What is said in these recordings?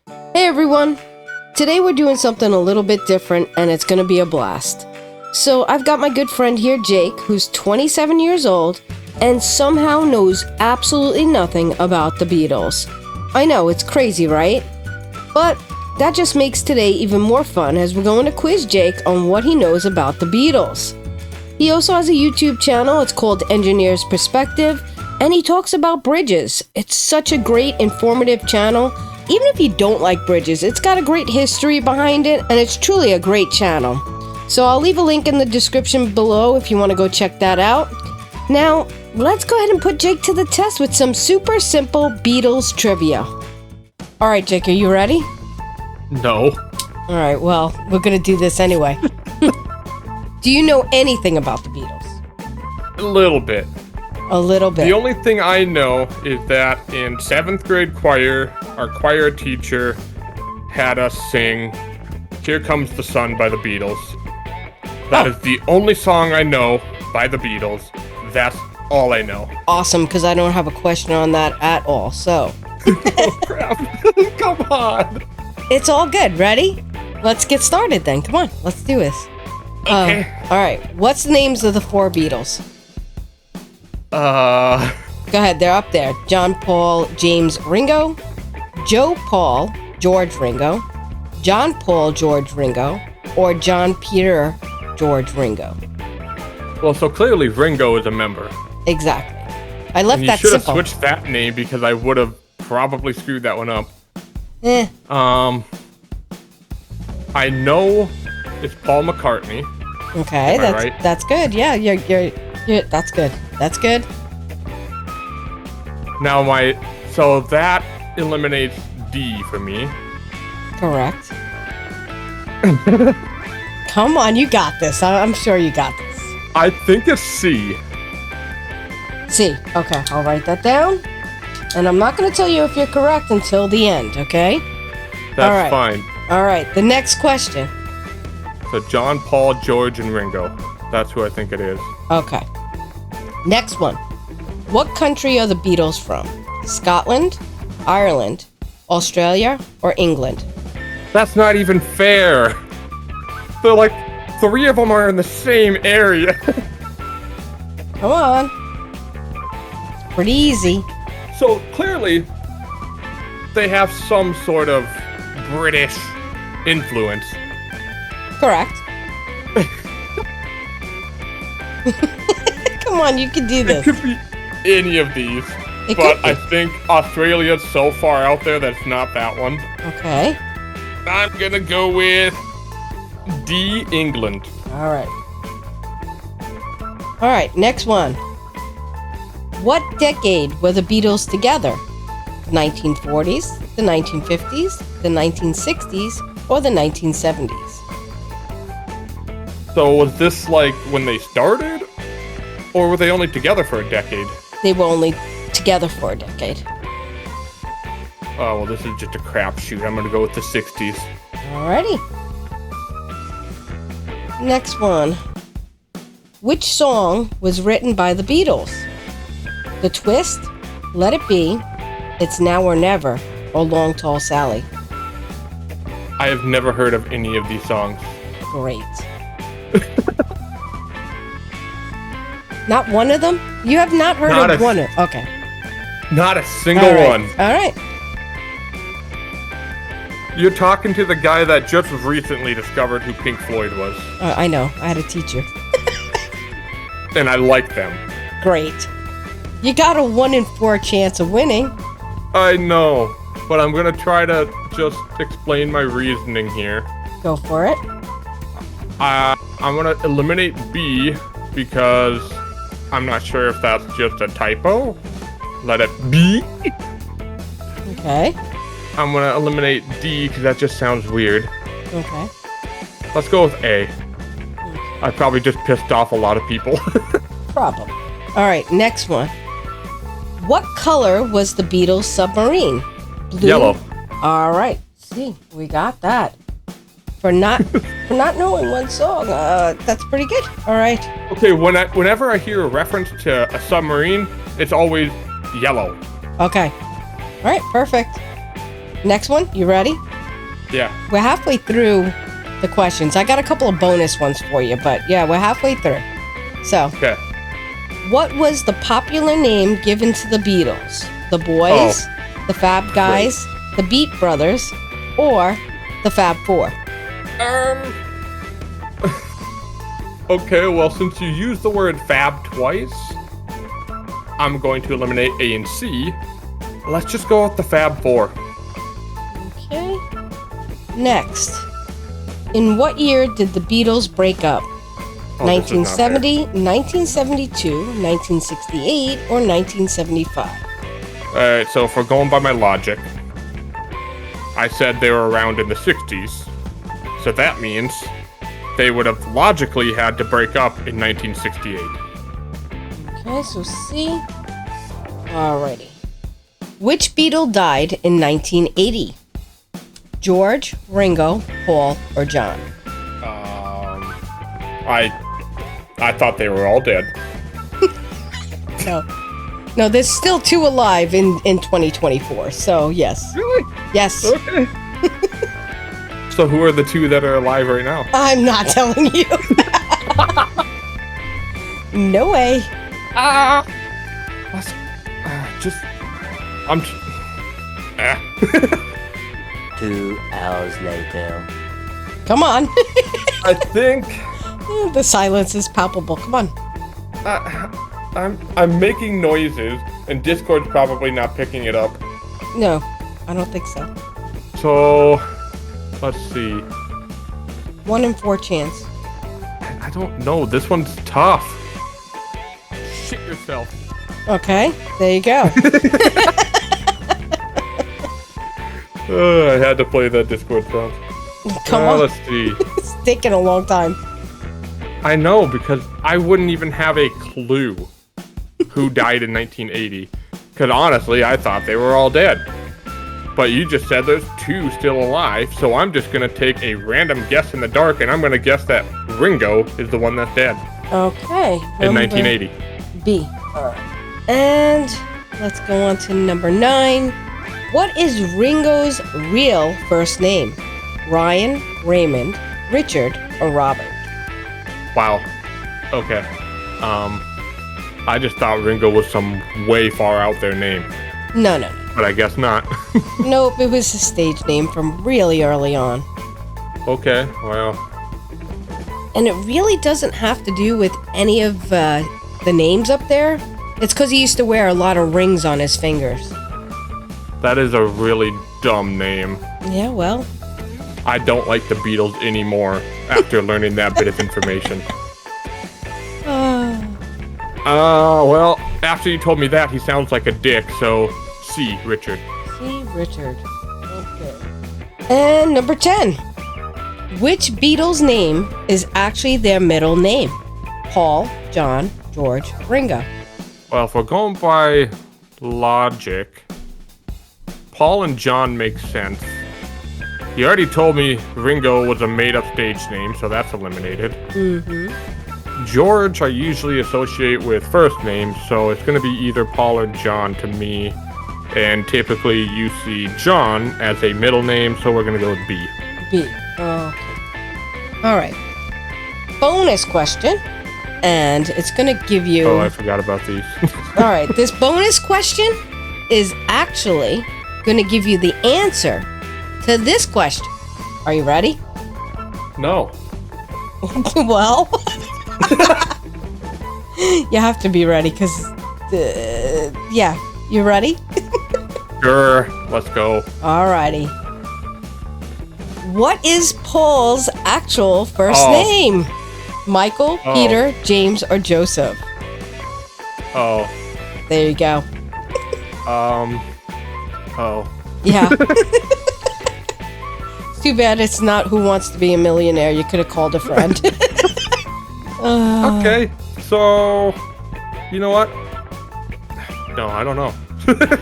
Hey everyone! Today we're doing something a little bit different and it's gonna be a blast. So I've got my good friend here, Jake, who's 27 years old and somehow knows absolutely nothing about the Beatles. I know, it's crazy, right? But that just makes today even more fun as we're going to quiz Jake on what he knows about the Beatles. He also has a YouTube channel, it's called Engineer's Perspective, and he talks about bridges. It's such a great, informative channel. Even if you don't like bridges, it's got a great history behind it, and it's truly a great channel. So I'll leave a link in the description below if you want to go check that out. Now, let's go ahead and put Jake to the test with some super simple Beatles trivia. Alright, Jake, are you ready? No. Alright, well, we're gonna do this anyway. Do you know anything about the Beatles? A little bit. A little bit. The only thing I know is that in 7th grade choir, our choir teacher had us sing Here Comes the Sun by the Beatles. That is the only song I know by the Beatles. That's all I know. Awesome, because I don't have a question on that at all, so. Oh, crap. Come on. It's all good. Ready? Let's get started then. Come on, let's do this. Okay. Alright, what's the names of the 4 Beatles? Go ahead, they're up there. John, Paul, James, Ringo. Joe, Paul, George, Ringo. John, Paul, George, Ringo. Or John, Peter, George, Ringo. Well, so clearly Ringo is a member. Exactly. I left And that you should have simple. switched that name because I would have probably screwed that one up. I know it's Paul McCartney. Okay, Am I right? that's good. Yeah, you're that's good. That's good. Now so that eliminates D for me. Correct. Come on, you got this. I'm sure you got this. I think it's C. C. Okay, I'll write that down. And I'm not going to tell you if you're correct until the end, okay? That's All right. fine. All right, the next question. So John, Paul, George, and Ringo. That's who I think it is. Okay. Next one. What country are the Beatles from? Scotland, Ireland, Australia, or England? That's not even fair. They're like, 3 of them are in the same area. Come on. It's pretty easy. So clearly, they have some sort of British influence. Correct. Come on, you can do It this. could be any of these. It But could be. I think Australia's so far out there that's not that one. Okay. I'm gonna go with D, England. All right. All right, next one. What decade were the Beatles together? The 1940s, the 1950s, the 1960s, or the 1970s? So was this like when they started? Or were they only together for a decade? They were only together for a decade. Oh, well, this is just a crapshoot. I'm gonna go with the 60s. Alrighty. Next one. Which song was written by the Beatles? The Twist, Let It Be, It's Now or Never, or Long Tall Sally? I have never heard of any of these songs. Great. Not one of them? You have not heard Not of a- one of Okay. Not a single All right. one. All right. You're talking to the guy that just recently discovered who Pink Floyd was. I know. I had a teacher. And I like them. Great. You got a 1 in 4 chance of winning. I know. But I'm gonna try to just explain my reasoning here. Go for it. I'm gonna eliminate B because I'm not sure if that's just a typo. Let it be. Okay. I'm gonna eliminate D because that just sounds weird. Okay. Let's go with A. I probably just pissed off a lot of people. Problem. All right. Next one. What color was the Beatles submarine? Blue? Yellow. All right. See, we got that. For not knowing one song, that's pretty good. All right. Okay, whenever I hear a reference to a submarine, it's always yellow. Okay. All right. Perfect. Next one, you ready? Yeah. We're halfway through the questions. I got a couple of bonus ones for you, but yeah, we're halfway through. So, Okay. what was the popular name given to the Beatles? The Boys, the Fab Guys, the Beat Brothers, or the Fab Four? Okay, well, since you used the word fab twice, I'm going to eliminate A and C. Let's just go with the Fab Four. Okay. Next. In what year did the Beatles break up? 1970, 1972, 1968, or 1975? Alright, so if we're going by my logic, I said they were around in the 60s. So that means they would have logically had to break up in 1968. Okay, so C. Alrighty. Which Beatle died in 1980? George, Ringo, Paul, or John? I thought they were all dead. No, there's still two alive in 2024, so yes. Really? Yes. Okay. So who are the two that are alive right now? I'm not telling you. No way. Ah. 2 hours later. Come on. I think The silence is palpable. Come on. I'm making noises, and Discord's probably not picking it up. No, I don't think so. So, let's see. 1 in 4 chance. I don't know. This one's tough. Shit yourself. Okay, there you go. I had to play that Discord sound. Come on. Let's see. It's taking a long time. I know, because I wouldn't even have a clue who died in 1980. Because honestly, I thought they were all dead. But you just said there's 2 still alive, so I'm just going to take a random guess in the dark, and I'm going to guess that Ringo is the one that's dead. Okay. In 1980. B. Alright. And let's go on to number 9. What is Ringo's real first name? Ryan, Raymond, Richard, or Robert? Wow. Okay. I just thought Ringo was some way far out there name. No. But I guess not. Nope, it was a stage name from really early on. Okay, well. And it really doesn't have to do with any of the names up there. It's because he used to wear a lot of rings on his fingers. That is a really dumb name. Yeah, well. I don't like the Beatles anymore after learning that bit of information. Well, after you told me that, he sounds like a dick, so C, Richard. C, Richard. Okay. And number 10. Which Beatles name is actually their middle name? Paul, John, George, Ringo. Well, if we're going by logic, Paul and John make sense. You already told me Ringo was a made-up stage name, so that's eliminated. Mm-hmm. George I usually associate with first names, so it's going to be either Paul or John to me. And typically you see John as a middle name, so we're going to go with B. B. Okay. All right. Bonus question. And it's going to give you... Oh, I forgot about these. All right. This bonus question is actually going to give you the answer to this question. Are you ready? No. Well, you have to be ready because, yeah, you ready? Sure, let's go. Alrighty. What is Paul's actual first name? Michael, Peter, James, or Joseph? Oh. There you go. Oh. Yeah. It's too bad it's not Who Wants to Be a Millionaire. You could have called a friend. Okay, so, you know what? No, I don't know.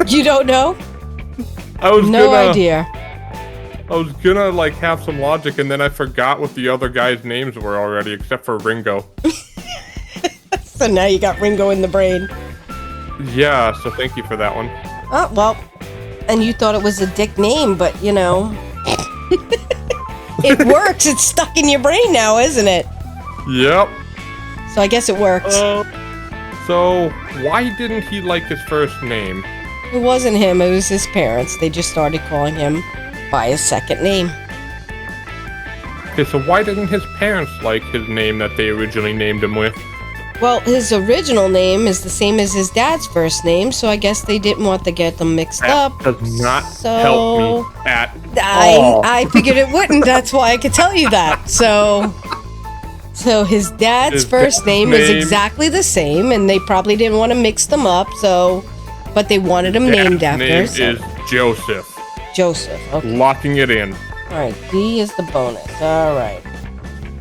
You don't know? No idea. I was gonna, like, have some logic, and then I forgot what the other guys' names were already, except for Ringo. So now you got Ringo in the brain. Yeah, so thank you for that one. Oh, well. And you thought it was a dick name, but you know, it works. It's stuck in your brain now, isn't it? Yep. So I guess it works. So why didn't he like his first name? It wasn't him, it was his parents. They just started calling him by his second name. Okay, so why didn't his parents like his name that they originally named him with? Well, his original name is the same as his dad's first name, so I guess they didn't want to get them mixed up. That does not help me at all. I figured it wouldn't. That's why I could tell you that. So his dad's first name is exactly the same, and they probably didn't want to mix them up. But they wanted him named after. His name is Joseph. Joseph. Okay. Locking it in. All right. B is the bonus. All right.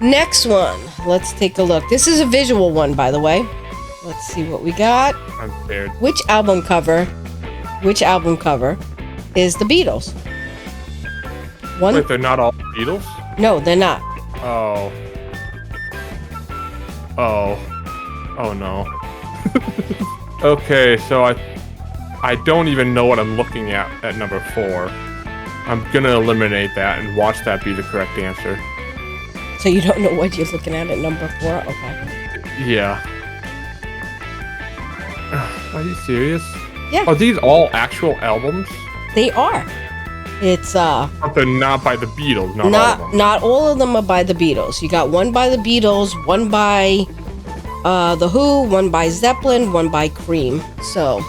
Next one. Let's take a look. This is a visual one, by the way. Let's see what we got. I'm scared. Which album cover is the Beatles? Wait, they're not all Beatles? No, they're not. Oh no. Okay, so I don't even know what I'm looking at number 4. I'm gonna eliminate that and watch that be the correct answer. So you don't know what you're looking at number 4? Okay. Yeah. Are you serious? Yeah. Are these all actual albums? They are. It's But they're not by the Beatles, not all of them. Not all of them are by the Beatles. You got one by the Beatles, one by The Who, one by Zeppelin, one by Cream. So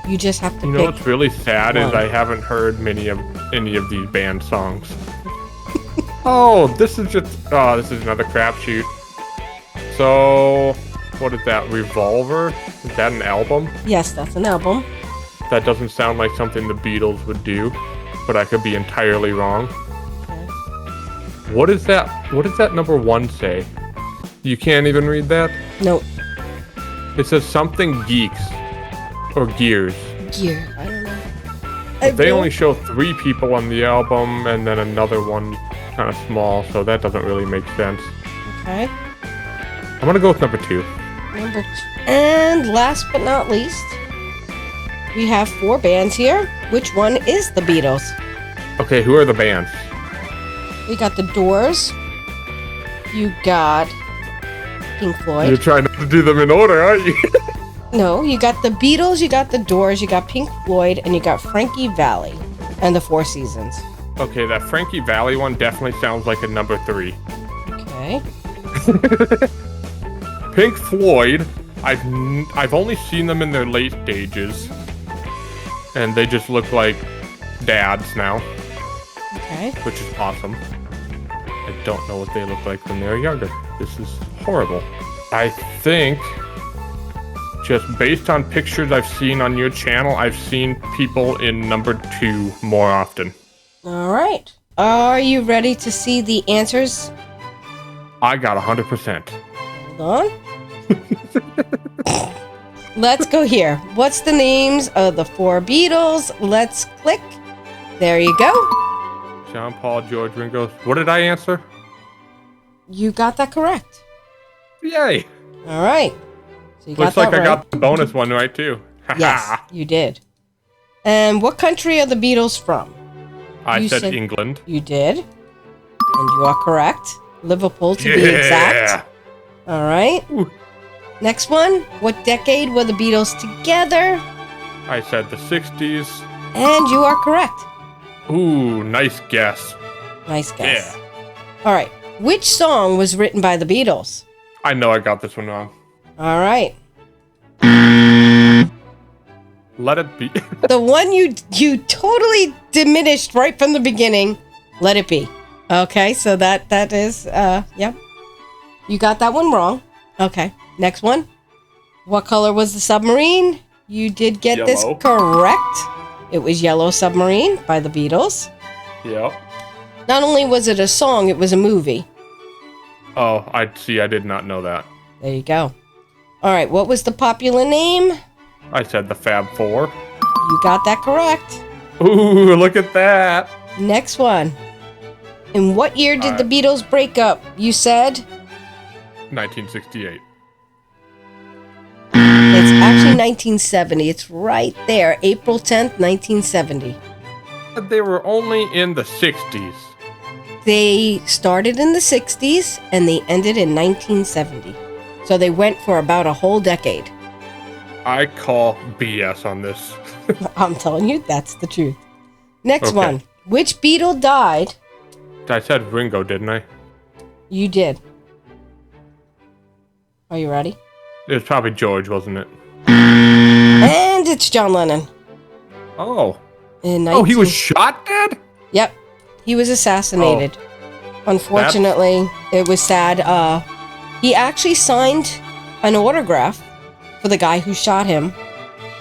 you just have to pick. You know what's really sad is one. I haven't heard any of these band songs. Oh, this is another crapshoot. So, what is that? Revolver? Is that an album? Yes, that's an album. That doesn't sound like something the Beatles would do, but I could be entirely wrong. Okay. What is that? What does that number 1 say? You can't even read that? Nope. It says something Geeks or Gears. Gear. I don't know. They only show 3 people on the album and then another one kind of small, so that doesn't really make sense. Okay. I'm gonna go with number 2. Number 2. And last but not least, we have 4 bands here. Which one is the Beatles? Okay, who are the bands? We got the Doors. You got Pink Floyd. You're trying not to do them in order, aren't you? No, you got the Beatles, you got the Doors, you got Pink Floyd, and you got Frankie Valli and the Four Seasons. Okay, that Frankie Valli one definitely sounds like a number 3. Okay. Pink Floyd, I've only seen them in their late stages, and they just look like dads now, Okay. which is awesome. I don't know what they look like when they were younger. This is horrible. I think, just based on pictures I've seen on your channel, I've seen people in number 2 more often. All right. Are you ready to see the answers? I got 100%. Hold on. Let's go here. What's the names of the 4 Beatles? Let's click. There you go. John, Paul, George, Ringo. What did I answer? You got that correct. Yay! All right. So you Looks got like that I right. got the bonus one right too. Yes, you did. And what country are the Beatles from? I You said said- England. You did. And you are correct. Liverpool to be exact. All right. Ooh. Next one. What decade were the Beatles together? I said the 60s. And you are correct. Ooh, nice guess. Nice guess. Yeah. All right. Which song was written by the Beatles? I know I got this one wrong. All right. Let it be. The one you totally diminished right from the beginning. Let it be. Okay, so that is yeah. You got that one wrong. Okay. Next one. What color was the submarine? You did get this Yellow. correct. It was Yellow Submarine by the Beatles. Yep. Not only was it a song, it was a movie. Oh, I did not know that. There you go. All right, what was the popular name? I said the Fab Four. You got that correct. Ooh, look at that. Next one. In what year did the Beatles break up? You said? 1968. It's actually 1970. It's right there. April 10th, 1970. They were only in the 60s. They started in the 60s and they ended in 1970. So they went for about a whole decade. I call BS on this. I'm telling you, that's the truth. Next Okay. one. Which Beatle died? I said Ringo, didn't I? You did. Are you ready? It was probably George, wasn't it? And it's John Lennon. Oh. In He was shot dead? Yep. He was assassinated. Oh. Unfortunately, it was sad. He actually signed an autograph for the guy who shot him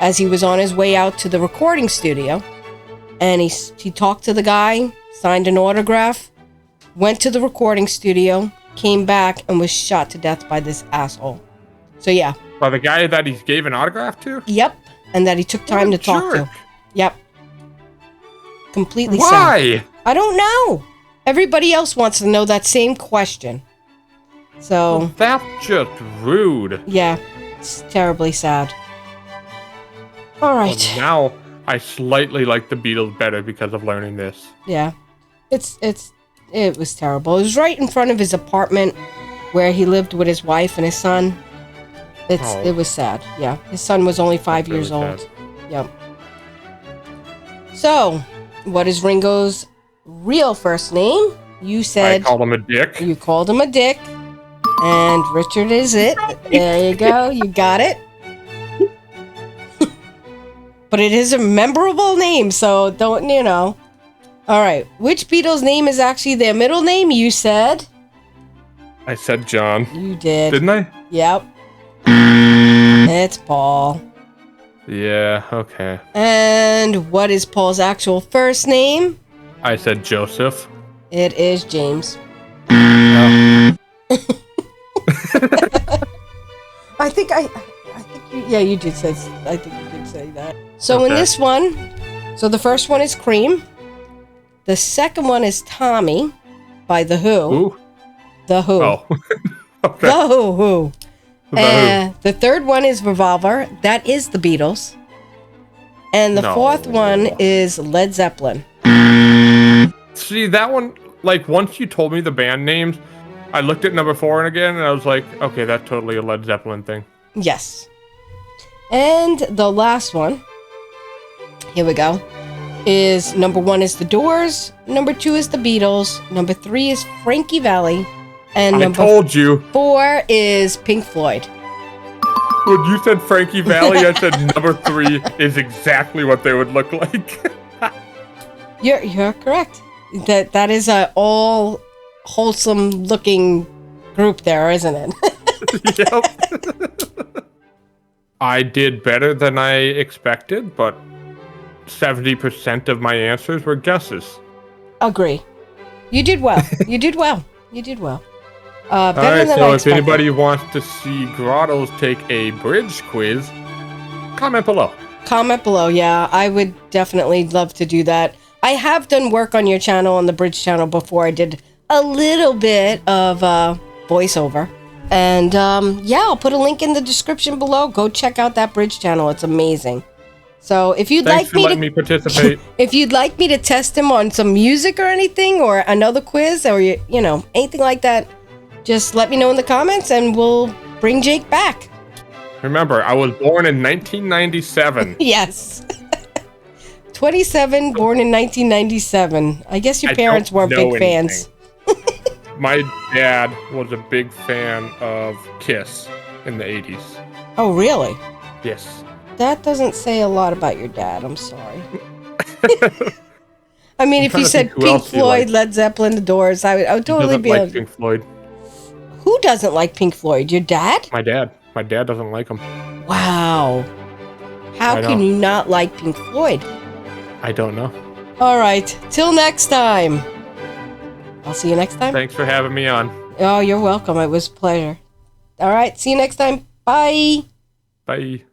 as he was on his way out to the recording studio. And he talked to the guy, signed an autograph, went to the recording studio, came back, and was shot to death by this asshole. So yeah. By the guy that he gave an autograph to? Yep. And that he took time to talk to. Yep. Completely sad. Why? I don't know. Everybody else wants to know that same question. So, That's just rude. yeah, it's terribly sad. All right. Well, now I slightly like the Beatles better because of learning this. Yeah. It was terrible. It was right in front of his apartment where he lived with his wife and his son. It was sad. Yeah. His son was only 5 years really old. Yep. So, what is Ringo's real first name? You said I called him a dick. you called him a dick. And Richard is it. There you go. You got it. But it is a memorable name, so don't, All right. Which Beatles name is actually their middle name? You said. I said John. You did. Didn't I? Yep. It's Paul. Yeah, okay. And what is Paul's actual first name? I said Joseph. It is James. I think you did say. I think you did say that. So in Okay. this one, the first one is Cream. The second one is Tommy by The Who. Who? The Who. Oh. Okay. The Who. The Who. The third one is Revolver. That is the Beatles. And the No. fourth one is Led Zeppelin. See, that one, like, once you told me the band names, I looked at number 4 again, and I was like, okay, that's totally a Led Zeppelin thing. Yes. And the last one, here we go, is number 1 is The Doors, number 2 is The Beatles, number 3 is Frankie Valli, and I number told you. 4 is Pink Floyd. When you said Frankie Valli, I said number 3 is exactly what they would look like. You're correct. That is a all wholesome looking group there, isn't it? Yep. I did better than I expected, but 70% of my answers were guesses. Agree. You did well. You did well. You did well. Better Alright, than I so if expected. anybody wants to see Grottos take a bridge quiz, comment below. Comment below, yeah. I would definitely love to do that. I have done work on your channel, on the Bridge channel, before. I did a little bit of voiceover. And yeah, I'll put a link in the description below. Go check out that Bridge channel. It's amazing. So if you'd Thanks like for me letting to me participate. if you'd like me to test him on some music or anything, or another quiz, or anything like that, just let me know in the comments and we'll bring Jake back. Remember, I was born in 1997. Yes. 27, born in 1997. I guess your parents weren't big fans. My dad was a big fan of Kiss in the 80s. Oh, really? Yes. That doesn't say a lot about your dad. I'm sorry. I mean, if you said Pink Floyd, Led Zeppelin, The Doors, I would totally be like Pink Floyd. Who doesn't like Pink Floyd? Your dad? My dad. My dad doesn't like them. Wow. How can you not like Pink Floyd? I don't know. All right. Till next time. I'll see you next time. Thanks for having me on. Oh, you're welcome. It was a pleasure. All right. See you next time. Bye. Bye.